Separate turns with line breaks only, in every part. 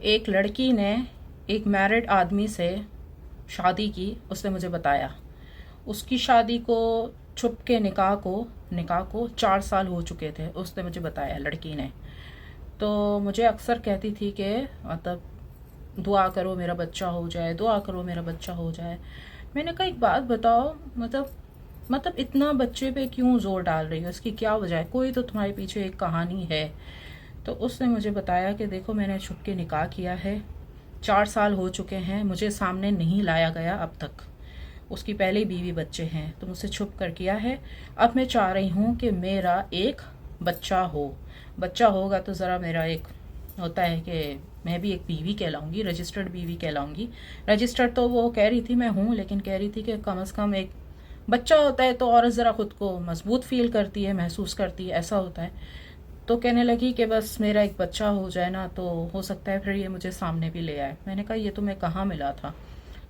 ایک لڑکی نے ایک میرڈ آدمی سے شادی کی، اس نے مجھے بتایا اس کی شادی کو چھپ کے نکاح کو 4 سال ہو چکے تھے، اس نے مجھے بتایا لڑکی نے. تو مجھے اکثر کہتی تھی کہ مطلب دعا کرو میرا بچہ ہو جائے، دعا کرو میرا بچہ ہو جائے. میں نے کہا ایک بات بتاؤ، مطلب اتنا بچے پہ کیوں زور ڈال رہی ہو، اس کی کیا وجہ ہے؟ کوئی تو تمہارے پیچھے ایک کہانی ہے. تو اس نے مجھے بتایا کہ دیکھو میں نے چھپ کے نکاح کیا ہے، 4 سال ہو چکے ہیں، مجھے سامنے نہیں لایا گیا اب تک. اس کی پہلے بیوی بچے ہیں تو مجھ سے چھپ کر کیا ہے. اب میں چاہ رہی ہوں کہ میرا ایک بچہ ہوگا تو ذرا میرا ایک ہوتا ہے کہ میں بھی ایک بیوی کہلاؤں گی، رجسٹرڈ بیوی کہلاؤں گی. رجسٹرڈ تو وہ کہہ رہی تھی میں ہوں، لیکن کہہ رہی تھی کہ کم از کم ایک بچہ ہوتا ہے تو عورت ذرا خود کو مضبوط فیل کرتی ہے، محسوس کرتی ہے، ایسا ہوتا ہے. تو کہنے لگی کہ بس میرا ایک بچہ ہو جائے نا تو ہو سکتا ہے پھر یہ مجھے سامنے بھی لے آئے. میں نے کہا یہ تمہیں کہاں ملا تھا؟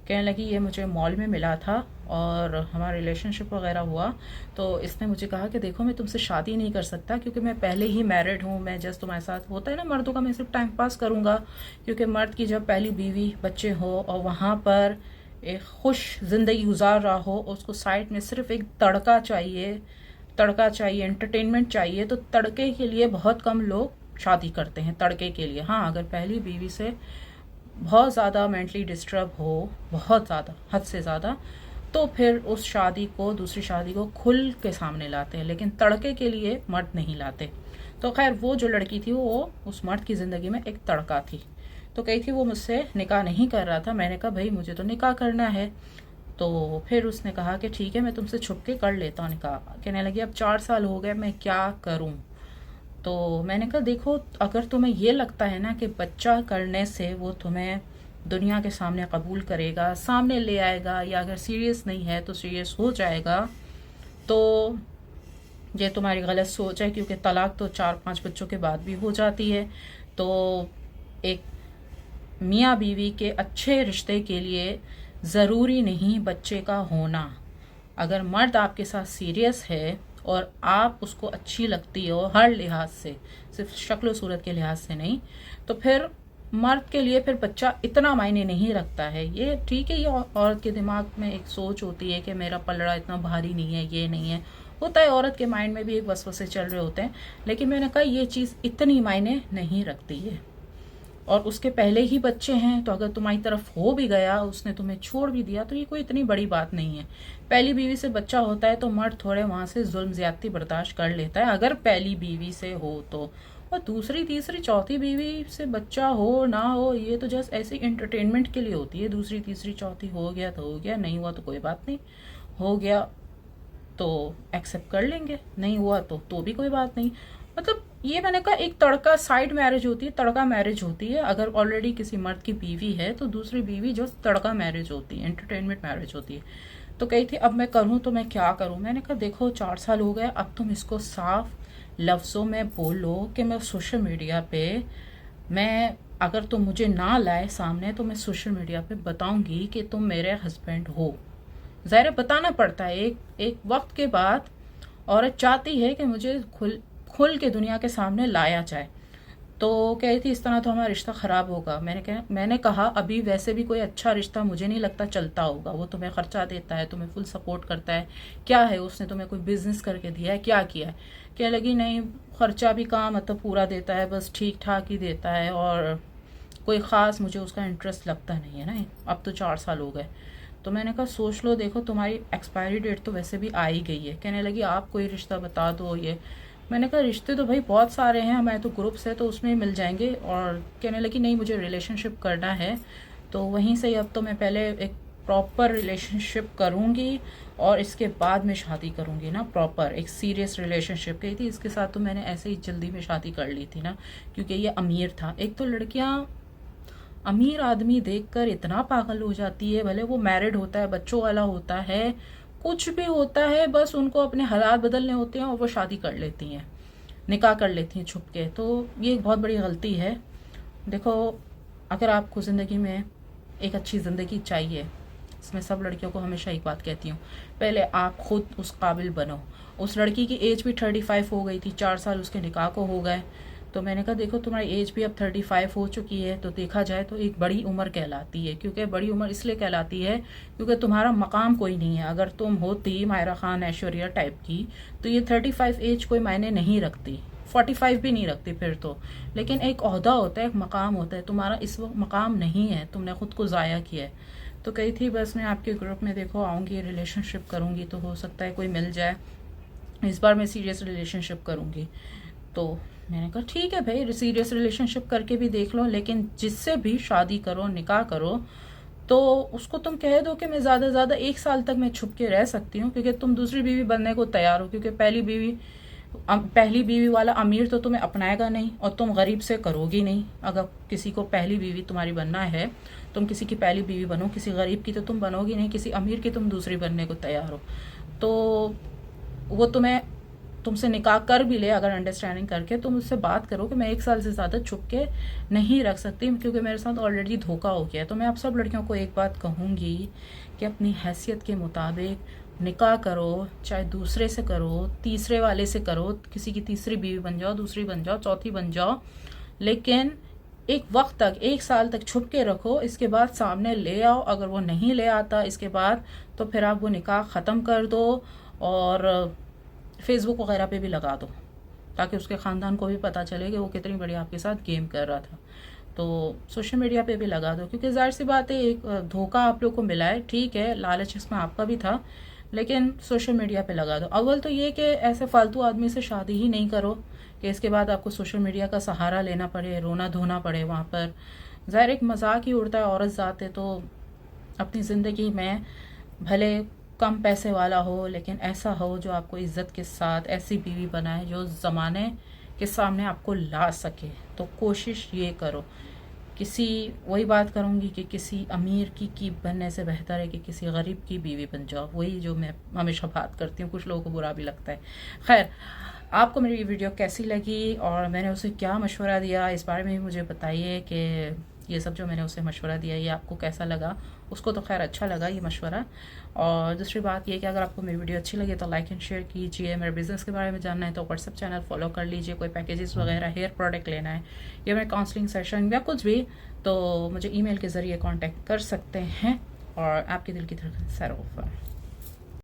کہنے لگی یہ مجھے مال میں ملا تھا اور ہمارا ریلیشن شپ وغیرہ ہوا تو اس نے مجھے کہا کہ دیکھو میں تم سے شادی نہیں کر سکتا کیونکہ میں پہلے ہی میرڈ ہوں، میں جسٹ تمہارے ساتھ ہوتا ہے نا مردوں کا، میں صرف ٹائم پاس کروں گا. کیونکہ مرد کی جب پہلی بیوی بچے ہو اور وہاں پر ایک خوش زندگی گزار رہا ہو، اس کو سائڈ میں صرف ایک تڑکا چاہیے، انٹرٹینمنٹ چاہیے. تو تڑکے کے لیے بہت کم لوگ شادی کرتے ہیں، تڑکے کے لیے. ہاں اگر پہلی بیوی سے بہت زیادہ مینٹلی ڈسٹرب ہو، بہت زیادہ حد سے زیادہ، تو پھر اس شادی کو، دوسری شادی کو کھل کے سامنے لاتے ہیں، لیکن تڑکے کے لیے مرد نہیں لاتے. تو خیر وہ جو لڑکی تھی وہ اس مرد کی زندگی میں ایک تڑکا تھی. تو کہی تھی وہ مجھ سے نکاح نہیں کر رہا تھا. میں نے کہا بھائی مجھے تو نکاح کرنا ہے. تو پھر اس نے کہا کہ ٹھیک ہے میں تم سے چھپ کے کر لیتا ہوں نکاح. کہنے لگی اب 4 سال ہو گئے میں کیا کروں؟ تو میں نے کہا دیکھو اگر تمہیں یہ لگتا ہے نا کہ بچہ کرنے سے وہ تمہیں دنیا کے سامنے قبول کرے گا، سامنے لے آئے گا، یا اگر سیریس نہیں ہے تو سیریس ہو جائے گا، تو یہ تمہاری غلط سوچ ہے. کیونکہ طلاق تو 4-5 بچوں کے بعد بھی ہو جاتی ہے. تو ایک میاں بیوی کے اچھے رشتے کے لیے ضروری نہیں بچے کا ہونا. اگر مرد آپ کے ساتھ سیریس ہے اور آپ اس کو اچھی لگتی ہو ہر لحاظ سے، صرف شکل و صورت کے لحاظ سے نہیں، تو پھر مرد کے لیے پھر بچہ اتنا معنی نہیں رکھتا ہے. یہ ٹھیک ہے، یہ عورت کے دماغ میں ایک سوچ ہوتی ہے کہ میرا پلڑا اتنا بھاری نہیں ہے، یہ نہیں ہے، ہوتا ہے عورت کے مائنڈ میں بھی ایک وسوسے چل رہے ہوتے ہیں. لیکن میں نے کہا یہ چیز اتنی معنی نہیں رکھتی ہے. اور اس کے پہلے ہی بچے ہیں تو اگر تمہاری طرف ہو بھی گیا، اس نے تمہیں چھوڑ بھی دیا، تو یہ کوئی اتنی بڑی بات نہیں ہے. پہلی بیوی سے بچہ ہوتا ہے تو مرد تھوڑے وہاں سے ظلم زیادتی برداشت کر لیتا ہے اگر پہلی بیوی سے ہو تو. اور دوسری تیسری چوتھی بیوی سے بچہ ہو نہ ہو یہ تو جسٹ ایسی انٹرٹینمنٹ کے لیے ہوتی ہے. دوسری تیسری چوتھی ہو گیا تو ہو گیا، نہیں ہوا تو کوئی بات نہیں، ہو گیا تو ایکسیپٹ کر لیں گے، نہیں ہوا تو بھی کوئی بات نہیں. مطلب یہ میں نے کہا ایک تڑکا سائڈ میرج ہوتی ہے، تڑکا میرج ہوتی ہے. اگر آلریڈی کسی مرد کی بیوی ہے تو دوسری بیوی جو تڑکا میرج ہوتی ہے، انٹرٹینمنٹ میرج ہوتی ہے. تو کہی تھی اب میں کروں تو میں کیا کروں؟ میں نے کہا دیکھو 4 سال ہو گئے، اب تم اس کو صاف لفظوں میں بولو کہ میں سوشل میڈیا پہ، میں اگر تم مجھے نہ لائے سامنے تو میں سوشل میڈیا پہ بتاؤں گی کہ تم میرے ہسبینڈ ہو. ظاہر بتانا پڑتا ہے، ایک وقت کے بعد عورت چاہتی ہے کہ مجھے کھل کے دنیا کے سامنے لایا جائے. تو کہی تھی اس طرح تو ہمارا رشتہ خراب ہوگا. میں نے کہا ابھی ویسے بھی کوئی اچھا رشتہ مجھے نہیں لگتا چلتا ہوگا. وہ تمہیں خرچہ دیتا ہے، تمہیں فل سپورٹ کرتا ہے، کیا ہے اس نے تمہیں کوئی بزنس کر کے دیا ہے، کیا کیا ہے؟ کہنے لگی نہیں خرچہ بھی کہاں مطلب پورا دیتا ہے، بس ٹھیک ٹھاک ہی دیتا ہے اور کوئی خاص مجھے اس کا انٹرسٹ لگتا نہیں ہے نا. اب تو 4 سال ہو گئے. تو میں نے کہا سوچ لو، دیکھو تمہاری ایکسپائری ڈیٹ تو ویسے بھی آ ہی گئی ہے. کہنے لگی آپ کوئی رشتہ بتا دو یہ. میں نے کہا رشتے تو بھائی بہت سارے ہیں، ہمارے تو گروپس ہے تو اس میں مل جائیں گے. اور کہنے لگی نہیں مجھے ریلیشن شپ کرنا ہے تو وہیں سے اب تو میں پہلے ایک پراپر ریلیشن شپ کروں گی اور اس کے بعد میں شادی کروں گی نا، پراپر ایک سیریس ریلیشن شپ. کہی تھی اس کے ساتھ تو میں نے ایسے ہی جلدی میں شادی کر لی تھی نا کیونکہ یہ امیر تھا. ایک تو لڑکیاں امیر آدمی دیکھ کر اتنا پاگل ہو جاتی ہے، بھلے وہ میرڈ ہوتا ہے، بچوں والا ہوتا ہے، کچھ بھی ہوتا ہے، بس ان کو اپنے حالات بدلنے ہوتے ہیں اور وہ شادی کر لیتی ہیں، نکاح کر لیتی ہیں چھپ کے. تو یہ ایک بہت بڑی غلطی ہے. دیکھو اگر آپ کو زندگی میں ایک اچھی زندگی چاہیے، اس میں سب لڑکیوں کو ہمیشہ ایک بات کہتی ہوں، پہلے آپ خود اس قابل بنو. اس لڑکی کی ایج بھی 35 ہو گئی تھی، 4 سال اس کے نکاح کو ہو گئے. تو میں نے کہا دیکھو تمہاری ایج بھی اب 35 ہو چکی ہے، تو دیکھا جائے تو ایک بڑی عمر کہلاتی ہے، کیونکہ بڑی عمر اس لیے کہلاتی ہے کیونکہ تمہارا مقام کوئی نہیں ہے. اگر تم ہوتی ماہرہ خان ایشوریا ٹائپ کی تو یہ 35 ایج کوئی معنی نہیں رکھتی، 45 بھی نہیں رکھتی پھر تو. لیکن ایک عہدہ ہوتا ہے، ایک مقام ہوتا ہے، تمہارا اس وقت مقام نہیں ہے، تم نے خود کو ضائع کیا ہے. تو کہی تھی بس میں آپ کے گروپ میں دیکھو آؤں گی، ریلیشن شپ کروں گی تو ہو سکتا ہے کوئی مل جائے، اس بار میں سیریس ریلیشن شپ کروں گی. تو میں نے کہا ٹھیک ہے بھائی، سیریس ریلیشن شپ کر کے بھی دیکھ لو، لیکن جس سے بھی شادی کرو، نکاح کرو، تو اس کو تم کہہ دو کہ میں زیادہ سے زیادہ 1 سال تک میں چھپ کے رہ سکتی ہوں، کیونکہ تم دوسری بیوی بننے کو تیار ہو. کیونکہ پہلی بیوی والا امیر تو تمہیں اپنائے گا نہیں، اور تم غریب سے کرو گی نہیں. اگر کسی کو پہلی بیوی تمہاری بننا ہے، تم کسی کی پہلی بیوی بنو، کسی غریب کی تو تم بنو گی نہیں، کسی امیر کی تم دوسری بننے کو تیار ہو. تو وہ تم سے نکاح کر بھی لے، اگر انڈرسٹینڈنگ کر کے تم اس سے بات کرو کہ میں 1 سال سے زیادہ چھپ کے نہیں رکھ سکتی، کیونکہ میرے ساتھ آلریڈی دھوکہ ہو گیا ہے. تو میں آپ سب لڑکیوں کو ایک بات کہوں گی کہ اپنی حیثیت کے مطابق نکاح کرو، چاہے دوسرے سے کرو، تیسرے والے سے کرو، کسی کی تیسری بیوی بن جاؤ، دوسری بن جاؤ، چوتھی بن جاؤ، لیکن ایک وقت تک 1 سال تک چھپ کے رکھو. اس کے بعد سامنے لے آؤ، اگر وہ نہیں لے آتا اس کے بعد تو پھر آپ وہ نکاح ختم کر دو، اور فیس بک وغیرہ پہ بھی لگا دو، تاکہ اس کے خاندان کو بھی پتہ چلے کہ وہ کتنی بڑی آپ کے ساتھ گیم کر رہا تھا. تو سوشل میڈیا پہ بھی لگا دو، کیونکہ ظاہر سی بات ہے ایک دھوکہ آپ لوگ کو ملا ہے، ٹھیک ہے لالچ اس میں آپ کا بھی تھا، لیکن سوشل میڈیا پہ لگا دو. اول تو یہ کہ ایسے فالتو آدمی سے شادی ہی نہیں کرو کہ اس کے بعد آپ کو سوشل میڈیا کا سہارا لینا پڑے، رونا دھونا پڑے وہاں پر. ظاہر ایک مذاق ہی اڑتا ہے، عورت ذات ہے، تو اپنی زندگی میں بھلے کم پیسے والا ہو لیکن ایسا ہو جو آپ کو عزت کے ساتھ ایسی بیوی بنائے جو زمانے کے سامنے آپ کو لا سکے. تو کوشش یہ کرو. وہی بات کروں گی کہ کسی امیر کی بننے سے بہتر ہے کہ کسی غریب کی بیوی بن جاؤ. وہی جو میں ہمیشہ بات کرتی ہوں، کچھ لوگوں کو برا بھی لگتا ہے. خیر، آپ کو میری یہ ویڈیو کیسی لگی اور میں نے اسے کیا مشورہ دیا، اس بارے میں بھی مجھے بتائیے کہ یہ سب جو میں نے اسے مشورہ دیا یہ آپ کو کیسا لگا. اس کو تو خیر اچھا لگا یہ مشورہ. اور دوسری بات یہ کہ اگر آپ کو میری ویڈیو اچھی لگے تو لائک اینڈ شیئر کیجیے. میرے بزنس کے بارے میں جاننا ہے تو واٹس ایپ چینل فالو کر لیجیے. کوئی پیکیجز وغیرہ، ہیئر پروڈکٹ لینا ہے یا میرے کاؤنسلنگ سیشن یا کچھ بھی، تو مجھے ای میل کے ذریعے کانٹیکٹ کر سکتے ہیں. اور آپ کے دل کی دھڑکن سیروف.